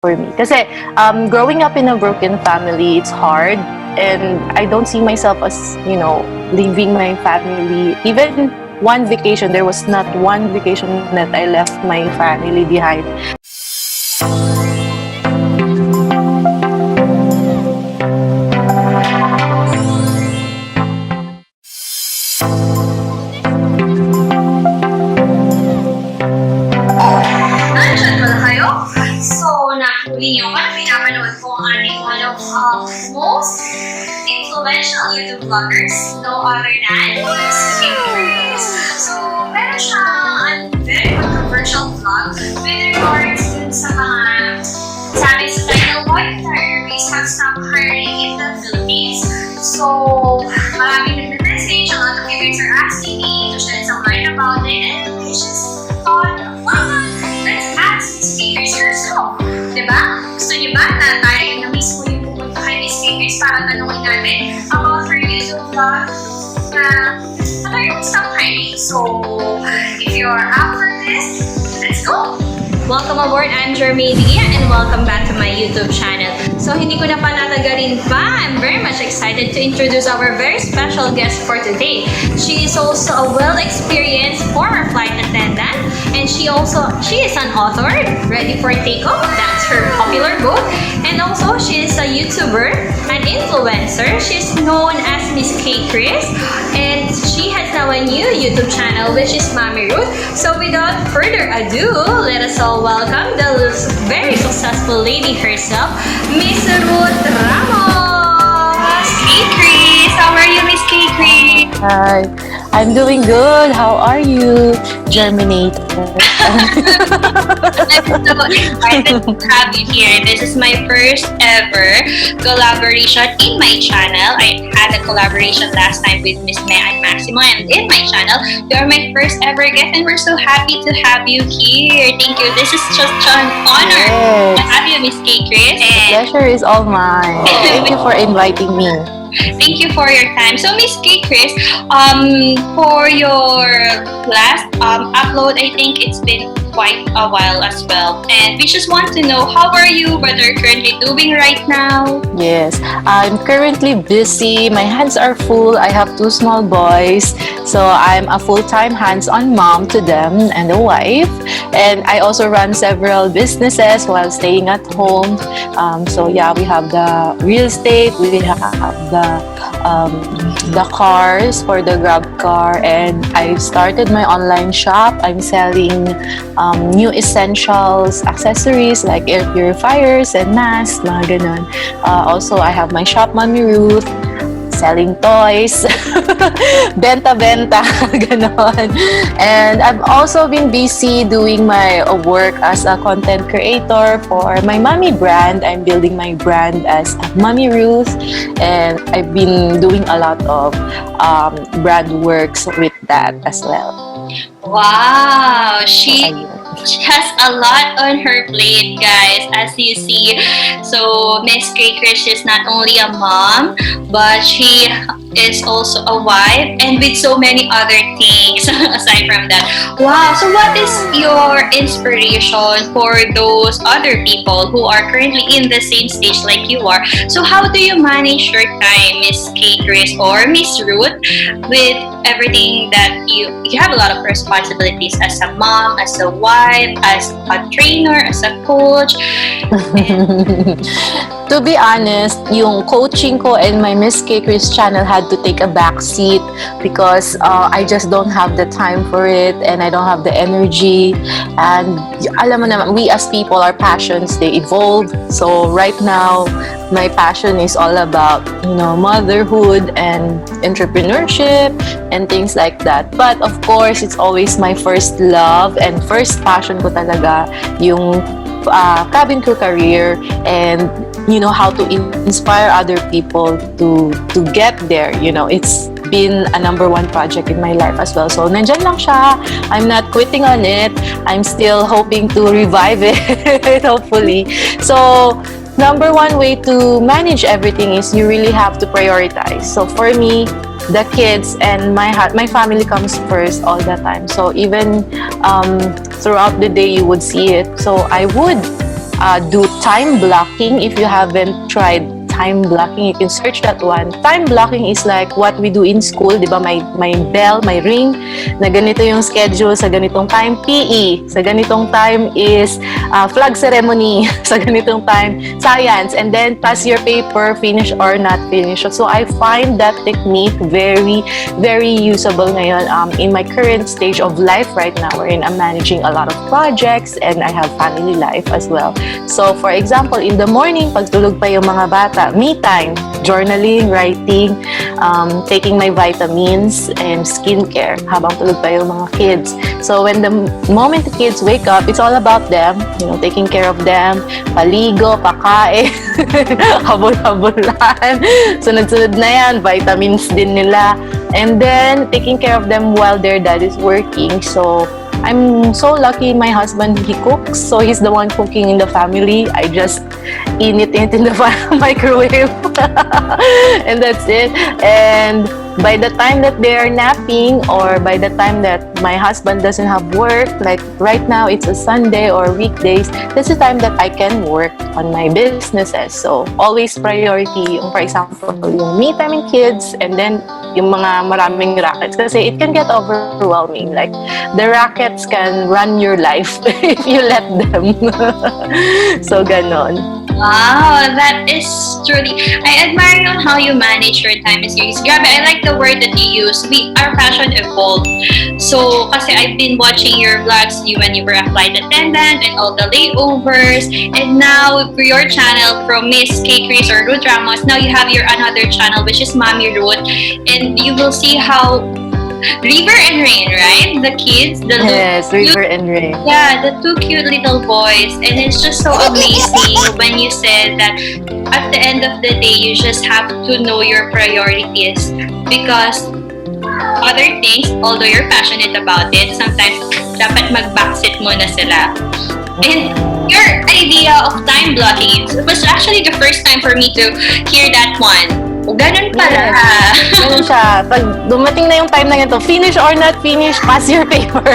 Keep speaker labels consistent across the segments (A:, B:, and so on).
A: for me. Kasi growing up in a broken family, it's hard. And I don't see myself as, leaving my family. Even one vacation, there was not one vacation that I left my family behind.
B: Nandyan pala kayo? So, nakuli niyo ba na pinapanood ko ang ating one of most influential YouTube vloggers, no other than Miss KayKrizz. So, meron siyang very controversial vlog with regards dun sa mga sabi sa title, Why Qatar Airways have stopped hiring in the Philippines. So, maraming nag-message, a lot of viewers are asking me to shed some light about it, and I just thought, let's ask Miss KayKrizz herself. Diba? Gusto niyo ba na tayo na mismo yung pupunta kay Miss KayKrizz para tanungin natin about her YouTube vlog na Qatar stop hiring. So, if you're up for this, let's go! Welcome aboard, I'm Jermaine and welcome back to my YouTube channel. So, hindi ko na patatagalin pa. I'm very much excited to introduce our very special guest for today. She is also a well-experienced former flight attendant, and she is an author, ready for takeoff. That's her popular book. And also, she is a YouTuber, an influencer. She's known as Miss KayKrizz, and she has now a new YouTube channel, which is Mommy Ruth. So, without further ado, let us all welcome the very successful lady herself, Miss Ruth Ramos. KayKrizz, how are you, Miss KayKrizz?
A: Hi, I'm doing good. How are you, Germinator?
B: I'm so excited to have you here. This is my first ever collaboration in my channel. I had a collaboration last time with Miss Mea and Maximo, and in my channel, you are my first ever guest, and we're so happy to have you here. Thank you. This is just an honor to have you, Miss KayKrizz.
A: The pleasure is all mine. Thank you for inviting me.
B: Thank you for your time. So, Miss KayKrizz, for your last upload, I think it's been quite a while as well. And we just want to know, how are you? What are you currently doing right now?
A: Yes, I'm currently busy. My hands are full. I have two small boys. So I'm a full-time hands-on mom to them and a wife. And I also run several businesses while staying at home. So yeah, we have the real estate. We have the cars for the Grab car. And I started my online shop. I'm selling new essentials, accessories like air purifiers and masks, mga ganun. Also, I have my shop, Mommy Ruth, selling toys, benta-benta, ganon. And I've also been busy doing my work as a content creator for my mommy brand. I'm building my brand as Mommy Ruth, and I've been doing a lot of brand works with that as well.
B: Wow, she has a lot on her plate, guys, as you see. So Miss KayKrizz is not only a mom, but she is also a wife, and with so many other things aside from that. Wow, so what is your inspiration for those other people who are currently in the same stage like you are? So how do you manage your time, Miss KayKrizz or Miss Ruth, with everything that you have a lot of responsibilities as a mom, as a wife, as a trainer, as a coach?
A: To be honest, yung coaching ko and my Miss KayKrizz channel had to take a back seat because I just don't have the time for it and I don't have the energy. And alam mo naman, we as people, our passions, they evolve. So right now, my passion is all about, motherhood and entrepreneurship and things like that. But of course, it's always my first love and first passion ko talaga yung cabin crew career, and how to inspire other people to get there. It's been a #1 project in my life as well. So nandyan lang siya. I'm not quitting on it. I'm still hoping to revive it hopefully. So #1 way to manage everything is you really have to prioritize. So for me, the kids and my family comes first all the time. So even throughout the day, you would see it. So I would do time blocking. If you haven't tried time blocking, you can search that one. Time blocking is like what we do in school, di ba? May bell, may ring, na ganito yung schedule sa ganitong time. PE, sa ganitong time is flag ceremony, sa ganitong time, science, and then pass your paper, finish or not finish. So I find that technique very, very usable ngayon in my current stage of life right now, wherein I'm managing a lot of projects and I have family life as well. So for example, in the morning, pagtulog pa yung mga bata, me time, journaling, writing, taking my vitamins and skincare habang tulog pa yung mga kids. So when the moment the kids wake up, it's all about them, taking care of them, paligo, pakain, habol-habulan, sunod-sunod na yan, vitamins din nila, and then taking care of them while their dad is working. So I'm so lucky my husband, he cooks, so he's the one cooking in the family. I just eat it in the microwave and that's it. And by the time that they are napping, or by the time that my husband doesn't have work, like right now it's a Sunday or weekdays, that's the time that I can work on my businesses. So always priority yung, for example, yung me time and kids, and then yung mga maraming rackets, kasi it can get overwhelming. Like the rackets can run your life if you let them. So ganon.
B: Wow, that is truly, I admire on how you manage your time and series. Grabe, I like the word that you use. Our passion evolved. So, kasi I've been watching your vlogs when you were a flight attendant and all the layovers. And now, for your channel, from Miss KayKrizz or Ruth Ramos, now you have your another channel, which is Mommy Ruth. And you will see how River and Rain, right? The kids,
A: yes, River and Rain.
B: Yeah, the two cute little boys, and it's just so amazing when you said that at the end of the day, you just have to know your priorities, because other things, although you're passionate about it, sometimes dapat mag-backseat muna sila. And your idea of time blocking, it was actually the first time for me to hear that one. Ganun pala.
A: Yes. Ganun siya. Pag dumating na yung time na ganito, finish or not finish, pass your paper.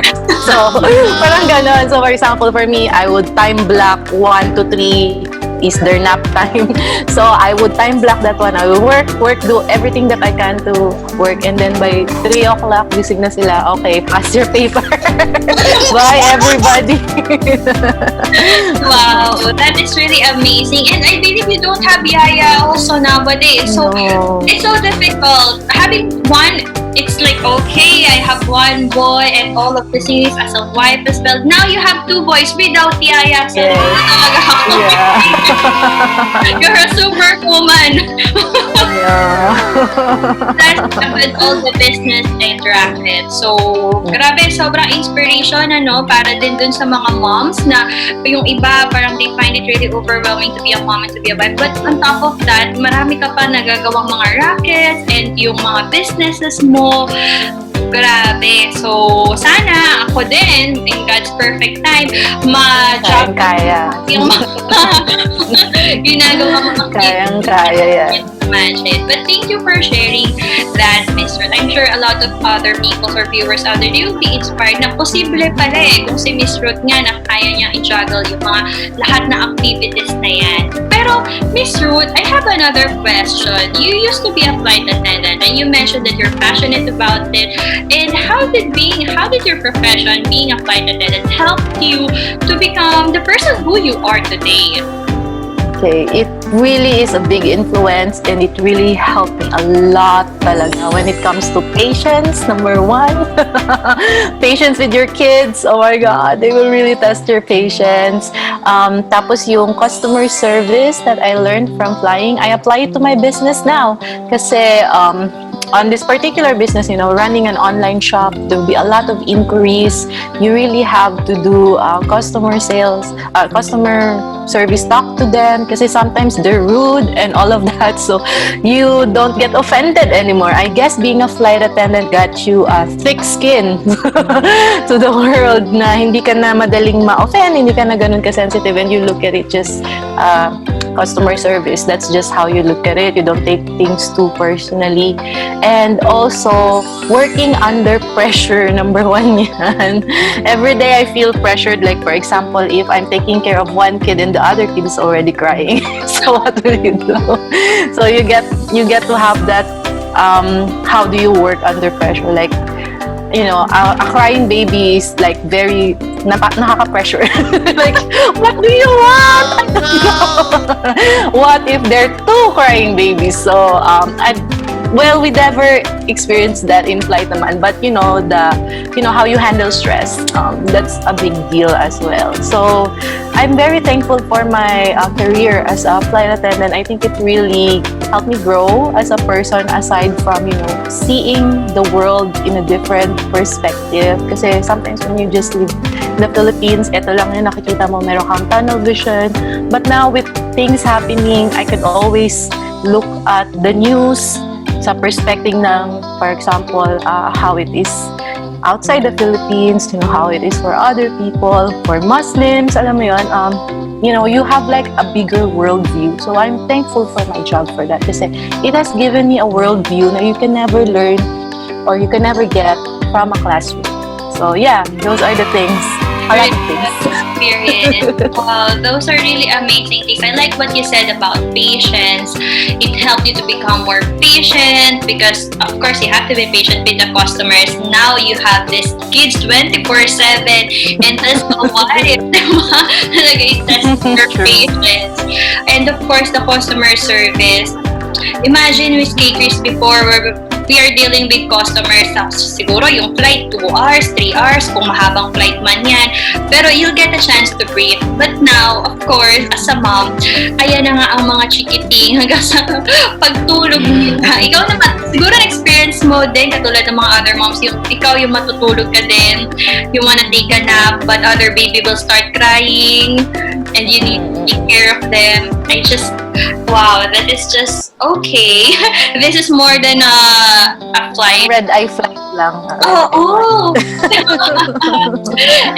A: So, parang ganun. So, for example, for me, I would time block 1 to 3 is their nap time. So, I would time block that one. I will work, do everything that I can to work. And then by 3 o'clock, gising na sila. Okay, pass your paper. Bye, everybody.
B: Wow, that is really amazing. And I believe you don't have yaya also nowadays. So,
A: No.
B: it's so difficult. Having one, it's like, okay, I have one boy and all of the series as a wife as well. Now you have 2 boys without yaya. So,
A: Yes.
B: talaga ako.
A: Yeah.
B: You're a super woman.
A: Yeah.
B: That's with all the business and racket. So, grabe, sobrang inspiration, para din dun sa mga moms na yung iba, parang they find it really overwhelming to be a mom and to be a wife. But on top of that, marami ka pa nagagawang mga rackets and yung mga businesses mo. Grabe. So, sana ako din, in God's perfect time, ma-job
A: Kaya.
B: yung mga ginagawa mo.
A: Kaya yan.
B: Imagine. But thank you for sharing that, Miss Ruth. I'm sure a lot of other people or viewers out there, they will be inspired na posible pala kung si Miss Ruth nga na kaya niyang i-juggle yung mga lahat na activities na yan. Pero, Miss Ruth, I have another question. You used to be a flight attendant and you mentioned that you're passionate about it. And how did your profession, being a flight attendant, help you to become the person who you are today?
A: Okay, it really is a big influence and it really helped me a lot talaga when it comes to patience, number 1. Patience with your kids, oh my God, they will really test your patience. Tapos yung customer service that I learned from flying, I apply it to my business now. Kasi on this particular business, running an online shop, there will be a lot of inquiries. You really have to do customer service, talk to them kasi sometimes they're rude and all of that, so you don't get offended anymore. I guess being a flight attendant got you a thick skin to the world na hindi ka na madaling ma-offend, hindi ka na ganun ka-sensitive, and you look at it just customer service. That's just how you look at it. You don't take things too personally. And also, working under pressure, number one yan. Every day I feel pressured. Like, for example, if I'm taking care of one kid and the other kid is already crying. So what will you do? So you get to have that, how do you work under pressure? Like, a crying baby is like very nakaka-pressure. Like, what do you want? I don't know. What if they're two crying babies? So, well, we never experienced that in flight naman, but how you handle stress, that's a big deal as well. So I'm very thankful for my career as a flight attendant. I think it really helped me grow as a person, aside from seeing the world in a different perspective. Kasi sometimes when you just live in the Philippines, ito lang yung nakikita mo, meron kang tunnel vision. But now with things happening, I could always look at the news sa perspective ng, for example, how it is outside the Philippines, how it is for other people, for Muslims, alam mo yun, you have like a bigger worldview. So I'm thankful for my job for that kasi it has given me a worldview that you can never learn or you can never get from a classroom. So yeah, those are the things. A lot of things.
B: Experience. Wow, those are really amazing things. I like what you said about patience. It helped you to become more patient because, of course, you have to be patient with the customers. Now you have these kids 24/7, and that's the wife. It tests your patience. And of course, the customer service. Imagine Miss KayKrizz before we are dealing with customers. Siguro yung flight 2 hours, 3 hours, kung mahabang flight man yan. Pero you'll get a chance to breathe. But now, of course, as a mom, ayan na nga ang mga chikiting hanggang sa pagtulog nila. Ikaw naman, siguro na-experience mo din, katulad ng mga other moms, ikaw yung matutulog ka din, you wanna take a nap, but other baby will start crying, and you need to take care of them. Wow, that is just okay. This is more than a flight.
A: Red eye flight lang.
B: Oh!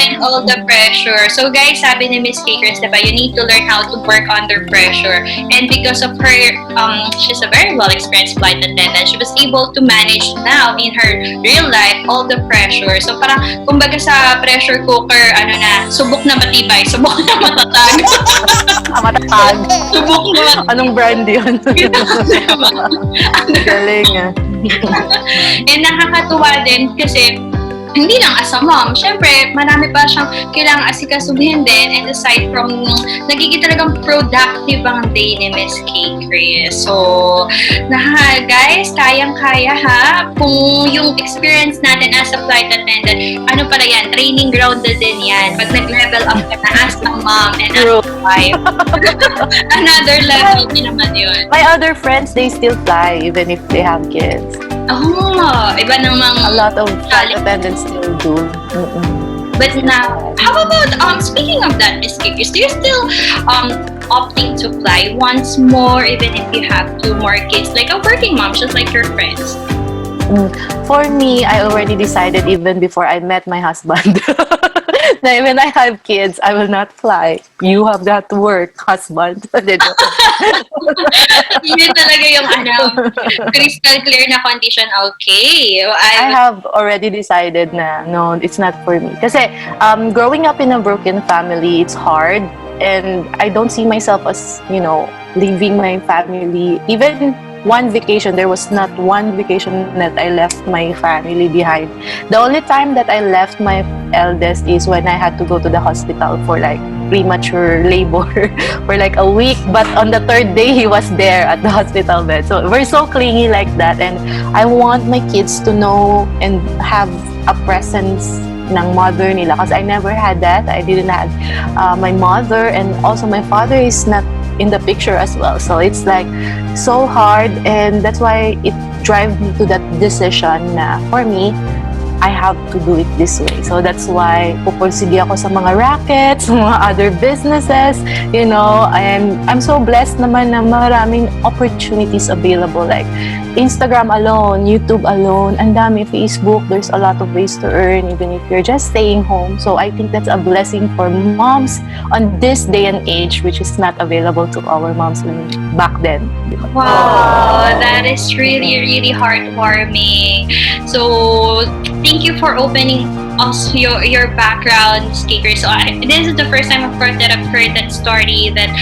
B: And all the pressure. So guys, sabi ni Miss KayKrizz, diba, you need to learn how to work under pressure. And because of her, she's a very well-experienced flight attendant. She was able to manage now in her real life all the pressure. So parang, kumbaga sa pressure cooker, subok na matibay, subok na matatag.
A: Matatag.
B: Subok na
A: Anong brand yun? Galing ah.
B: And nakakatuwa din kasi hindi lang as a mom, syempre marami pa siyang kailangang asikasuhin din, and aside from nagiging talagang productive ang day ni Miss KayKrizz. So, guys, kayang-kaya ha. Kung yung experience natin as a flight attendant, ano pala yan, training ground na din yan. Pag nag-level up ka na as a mom and as a wife, another level din naman yun.
A: My other friends, they still fly even if they have kids.
B: Oh, iba namang
A: a lot of flight attendants still do.
B: But now, how about speaking of that, Miss KayKrizz, do you still opting to fly once more, even if you have 2 more kids, like a working mom, just like your friends?
A: For me, I already decided even before I met my husband. Na when I have kids, I will not fly. You have that to work, husband.
B: Yun talaga yung crystal clear na condition. Okay.
A: I have already decided na no, it's not for me. Kasi growing up in a broken family, it's hard. And I don't see myself as, leaving my family. Even one vacation, there was not one vacation that I left my family behind. The only time that I left my eldest is when I had to go to the hospital for like premature labor for like a week. But on the 3rd day, he was there at the hospital bed. So we're so clingy like that. And I want my kids to know and have a presence ng mother nila. Because I never had that. I didn't have my mother, and also my father is not in the picture as well. So it's like so hard, and that's why it drives me to that decision na for me, I have to do it this way. So that's why pupursige ako sa mga rackets, sa mga other businesses, you know, and I'm so blessed naman na maraming opportunities available, like Instagram alone, YouTube alone, ang dami, Facebook, there's a lot of ways to earn even if you're just staying home. So I think that's a blessing for moms on this day and age, which is not available to our moms back then.
B: Wow, that is really, really heartwarming. So, thank you for opening us your background, Miss KayKrizz. So, this is the first time, of course, that I've heard that story that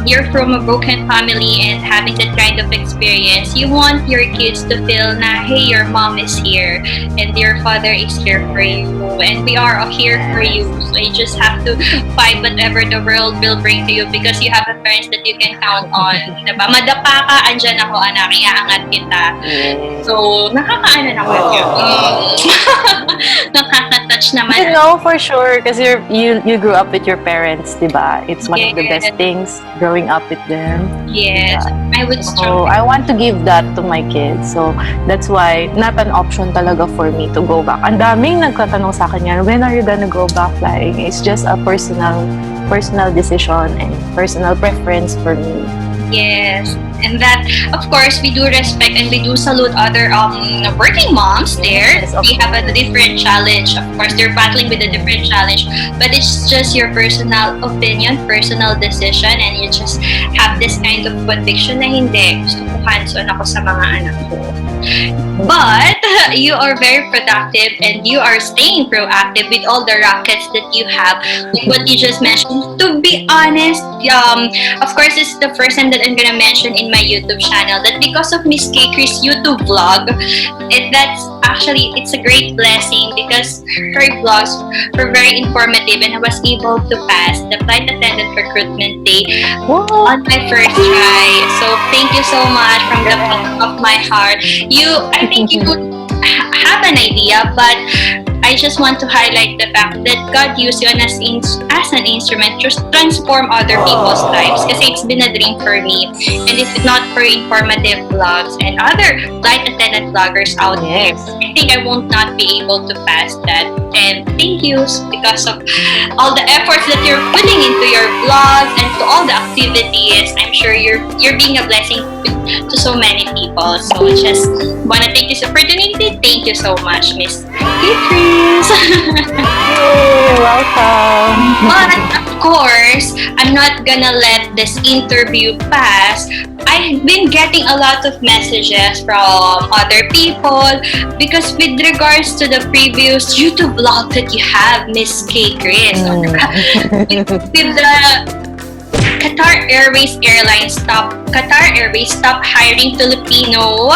B: you're from a broken family and having that kind of experience. You want your kids to feel na, hey, your mom is here and your father is here for you and we are here for you. So, you just have to fight whatever the world will bring to you because you have a parents that you can count on. Diba? Madapa ka, andyan ako, anak, iaangat kita. So, nakakaano naman yun. Nakaka-touch naman.
A: You know, for sure, because you grew up with your parents, diba? It's one of the best things, growing up with them.
B: Yes,
A: Diba?
B: I would
A: So,
B: strongly.
A: I want to give that to my kids. So, that's why, not an option talaga for me to go back. Ang daming nagtatanong sa akin yan, when are you gonna go back flying? It's just a personal decision and personal preference for me.
B: Yes, and that, of course, we do respect and we do salute other working moms there.
A: Yes, of
B: They have a different challenge. Of course, they're battling with a different challenge, but it's just your personal opinion, personal decision, and you just have this kind of conviction na hindi, gusto ko hands-on ako sa mga anak ko. But you are very productive and you are staying proactive with all the rackets that you have, like what you just mentioned. To be honest, of course, this is the first time that I'm gonna mention in my YouTube channel that because of Miss KayKrizz YouTube vlog, it's a great blessing because her vlogs were very informative and I was able to pass the flight attendant recruitment day on my first try. So thank you so much from the bottom of my heart. I think you have an idea, but I just want to highlight the fact that God used you as an instrument to transform other people's lives kasi it's been a dream for me. And if not for informative vlogs and other flight attendant vloggers out there, I think I won't not be able to pass that. And thank you because of all the efforts that you're putting into your vlogs and to all the activities. I'm sure you're being a blessing to so many people. So just want to take this opportunity. Thank you so much, Miss KayKrizz.
A: You're welcome.
B: But of course, I'm not gonna let this interview pass. I've been getting a lot of messages from other people because with regards to the previous YouTube vlog that you have, Miss KayKrizz, with the Qatar Airways stopped hiring Filipino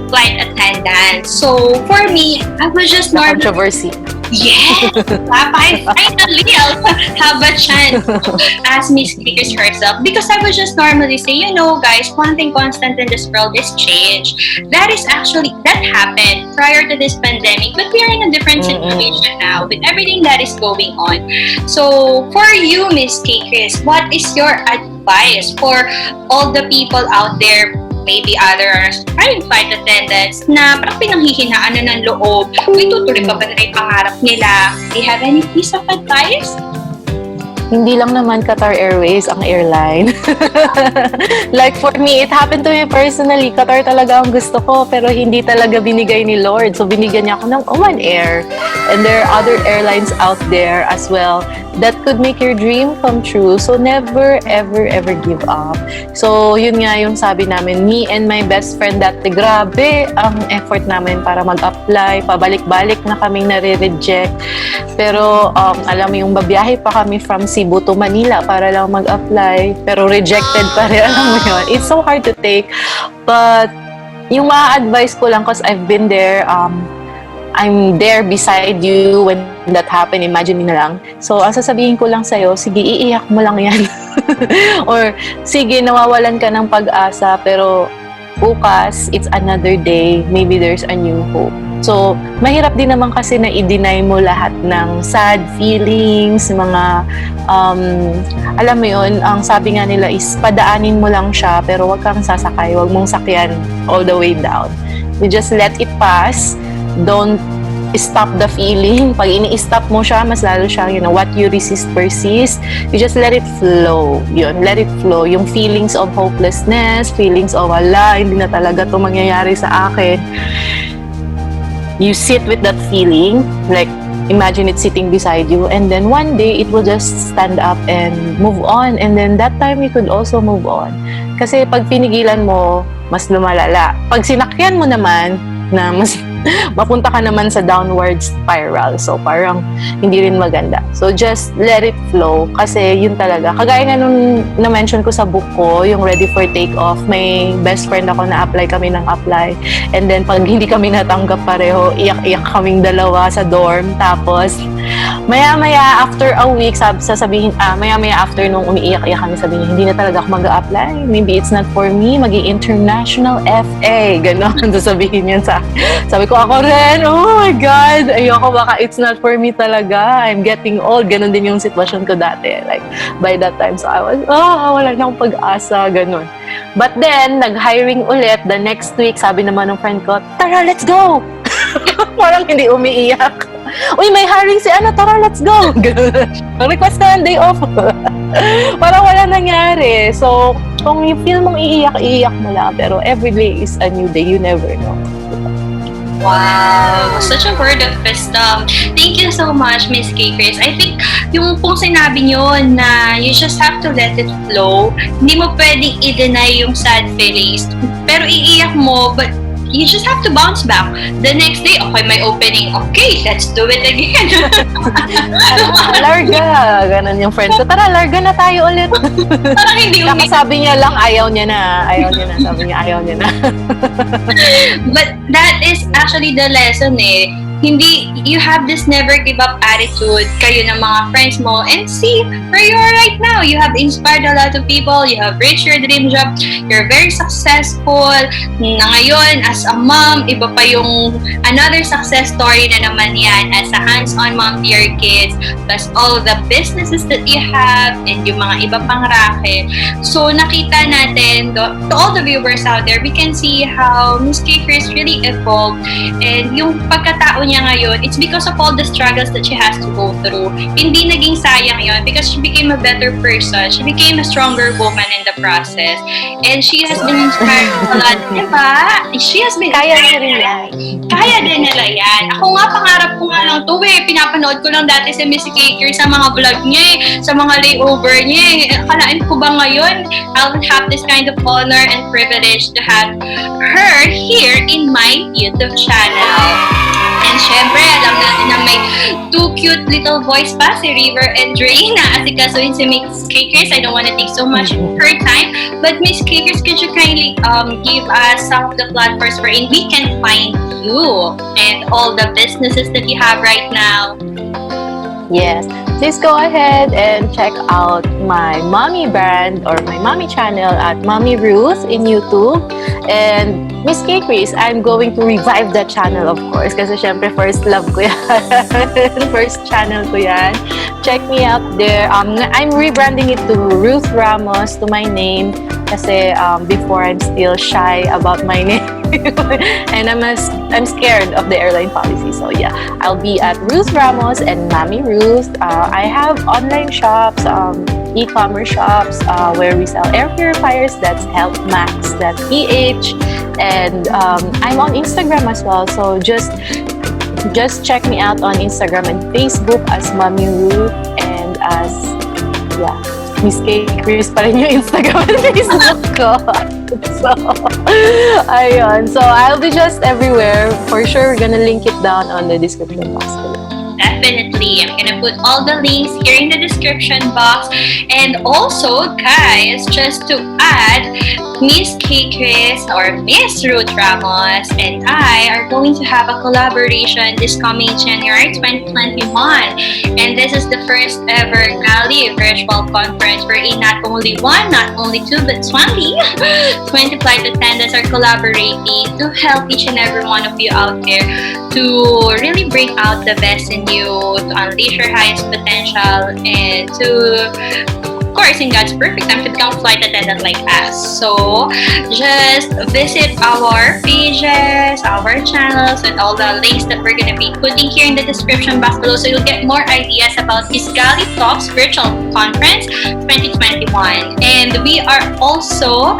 B: flight attendants. So for me, I was just normally
A: Controversy.
B: yes, I finally also have a chance to ask Miss KayKrizz herself because I would just normally say, you know, guys, one thing constant in this world is change. That happened prior to this pandemic, but we are in a different situation now with everything that is going on. So for you, Miss KayKrizz, what is your advice for all the people out there, maybe others, private flight attendants na parang pinanghihinaan na ng loob, may tutuloy pa ba na yung pangarap nila? Do you have any piece of advice?
A: Hindi lang naman Qatar Airways ang airline. Like for me, it happened to me personally. Qatar talaga ang gusto ko, pero hindi talaga binigay ni Lord. So binigyan niya ako ng Oman Air. And there are other airlines out there as well that could make your dream come true. So never, ever, ever give up. So yun nga yung sabi namin, me and my best friend dati, grabe ang effort namin para mag-apply. Pabalik-balik na kaming nare-reject. Pero alam mo yung babiyahe pa kami from Cebu to Manila para lang mag-apply. Pero rejected pa rin. Alam mo yun. It's so hard to take. But yung ma-advise ko lang, cause I've been there, I'm there beside you when that happened. Imagine mo na lang. So, ang sasabihin ko lang sa'yo, sige, iiyak mo lang yan. Or, sige, nawawalan ka ng pag-asa, pero bukas, it's another day. Maybe there's a new hope. So, mahirap din naman kasi na i-deny mo lahat ng sad feelings, mga, alam mo yun, ang sabi nga nila is, padaanin mo lang siya, pero wag kang sasakay, wag mong sakyan all the way down. You just let it pass. Don't stop the feeling. Pag ini-stop mo siya, mas lalo siya, what you resist persists. You just let it flow. Let it flow. Yung feelings of hopelessness, feelings of, wala, hindi na talaga to mangyayari sa akin. You sit with that feeling, like, imagine it sitting beside you, and then one day, it will just stand up and move on, and then that time, you could also move on. Kasi pag pinigilan mo, mas lumalala. Pag sinakyan mo naman, na mas mapunta ka naman sa downward spiral. So, parang hindi rin maganda. So, just let it flow. Kasi yun talaga. Kagaya nga nung na-mention ko sa book ko, yung Ready for Takeoff, may best friend ako na apply kami ng apply. And then, pag hindi kami natanggap pareho, iyak-iyak kaming dalawa sa dorm. Tapos, maya-maya, after a week, sasabihin, maya-maya after nung umiiyak-iyak kami, sabihin, hindi na talaga ako mag-a-apply. Maybe it's not for me. Maging international FA. Ganon. Sasabihin yun sa sabi ko, ako rin, oh my God, ayoko, baka it's not for me talaga. I'm getting old. Ganon din yung sitwasyon ko dati. Like, by that time, so I was, wala na akong pag-asa, ganon. But then, nag-hiring ulit the next week, sabi naman ng friend ko, tara, let's go! Parang hindi umiiyak. Uy, may hiring si ano, tara, let's go! Ganon. Request na day off. Parang wala nangyari. So, kung you feel mong iiyak mo lang. Pero every day is a new day. You never know.
B: Wow! Such a word of wisdom. Thank you so much, Miss KayKrizz. I think yung kung sinabi nyo na you just have to let it flow, hindi mo pwedeng i-deny yung sad feelings. Pero iiyak mo, but you just have to bounce back. The next day, okay, may opening. Okay, let's do it again.
A: Larga. Ganon yung friend ko. Tara, larga na tayo ulit.
B: Parang hindi
A: sabi niya lang, ayaw niya na. Sabi niya, ayaw niya na.
B: But that is actually the lesson eh. Hindi, you have this never give up attitude, kayo ng mga friends mo, and see where you are right now. You have inspired a lot of people, you have reached your dream job, you're very successful. Na ngayon, as a mom, iba pa yung another success story na naman yan as a hands-on mom to your kids, plus all the businesses that you have, and yung mga iba pang racket. So, nakita natin, to all the viewers out there, we can see how Miss KayKrizz really evolved, and yung pagkatao niya ngayon, it's because of all the struggles that she has to go through. Hindi naging sayang yon because she became a better person. She became a stronger woman in the process. And she has been inspired a lot. Diba? She has been...
A: Kaya niya rin yan.
B: Kaya din nila yan. Ako nga, pangarap ko nga lang to eh. Pinapanood ko lang dati si Miss KayKrizz sa mga vlog niya eh, sa mga layover niya eh. Akalain ko ba ngayon, I'll have this kind of honor and privilege to have her here in my YouTube channel. And syempre, alam natin na may two cute little boys pa, si River and Dre, na asikasuhin si Miss KayKrizz. I don't want to take so much of her time. But Miss KayKrizz, could you kindly give us some of the platforms wherein we can find you and all the businesses that you have right now?
A: Yes. Please go ahead and check out my mommy brand or my mommy channel at Mommy Ruth in YouTube. And Miss KayKrizz, I'm going to revive that channel, of course, kasi syempre first love ko yan. First channel ko yan. Check me out there. I'm rebranding it to Ruth Ramos, to my name, kasi before I'm still shy about my name. And I'm scared of the airline policy. So yeah, I'll be at Ruth Ramos and Mommy Ruth. I have online shops, e-commerce shops where we sell air purifiers. That's HealthMax, that's PH, and I'm on Instagram as well. So just check me out on Instagram and Facebook as Mommy Ruth and as Miss KayKrizz pa rin yung Instagram and Facebook ko. So, ayun. So, I'll be just everywhere. For sure, we're gonna link it down on the description box below.
B: Definitely. I'm gonna put all the links here in the description box. And also, guys, just to add, Miss KayKrizz or Miss Ruth Ramos and I are going to have a collaboration this coming January 2021. And this is the first ever GALLEY virtual conference wherein not only one, not only two, but 20 flight attendants are collaborating to help each and every one of you out there to really bring out the best in you, to unleash your highest potential, and to of course, in God's perfect time, to become a flight attendant like us. So just visit our pages, our channels, and all the links that we're gonna be putting here in the description box below, so you'll get more ideas about this GALLEY Talks Virtual Conference 2021. And we are also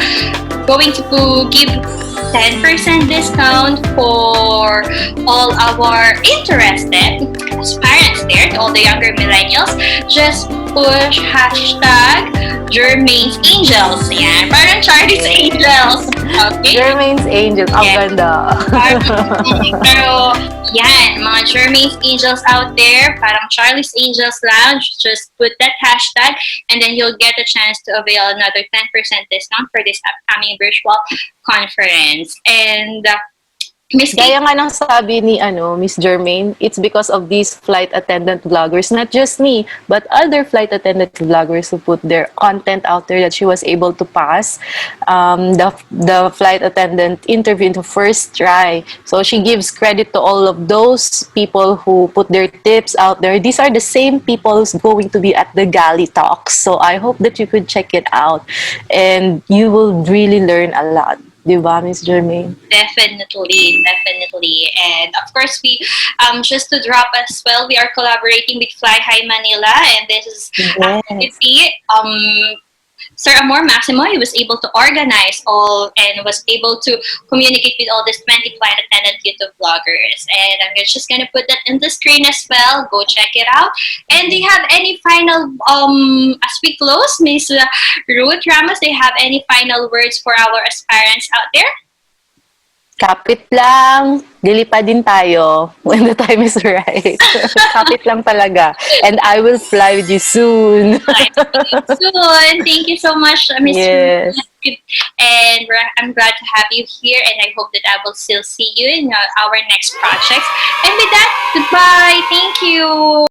B: going to give 10% discount for all our interested aspirants there, to all the younger millennials. Just push hashtag Jermaine's Angels. Yan. Parang Charlie's Angels. Okay?
A: Jermaine's Angel. Ang
B: Yes.
A: ganda.
B: Pero, yan, mga Jermaine's Angels out there, parang Charlie's Angels Lounge, just put that hashtag and then you'll get a chance to avail another 10% discount for this upcoming virtual conference. And Miss
A: Gaya nga ng sabi ni Miss Jermaine, it's because of these flight attendant vloggers, not just me, but other flight attendant vloggers who put their content out there, that she was able to pass the flight attendant interview in the first try. So she gives credit to all of those people who put their tips out there. These are the same people who's going to be at the GALLEY Talks. So I hope that you could check it out and you will really learn a lot. Di ba, Miss Jermaine?
B: Definitely. And of course, we just to drop as well, we are collaborating with Fly High Manila, and this is activity. Sir Amor Maximo, he was able to organize all and was able to communicate with all these 20 flight attendant YouTube vloggers. And I'm just gonna put that in the screen as well. Go check it out. And do you have any final as we close, Miss Ruth Ramos, do you have any final words for our aspirants out there?
A: Kapit lang, lilipad din tayo when the time is right. Kapit lang talaga. And I will fly with you soon.
B: Soon. Thank you so much, Miss
A: Yes.
B: Ruth. And I'm glad to have you here, and I hope that I will still see you in our next projects. And with that, goodbye. Thank you.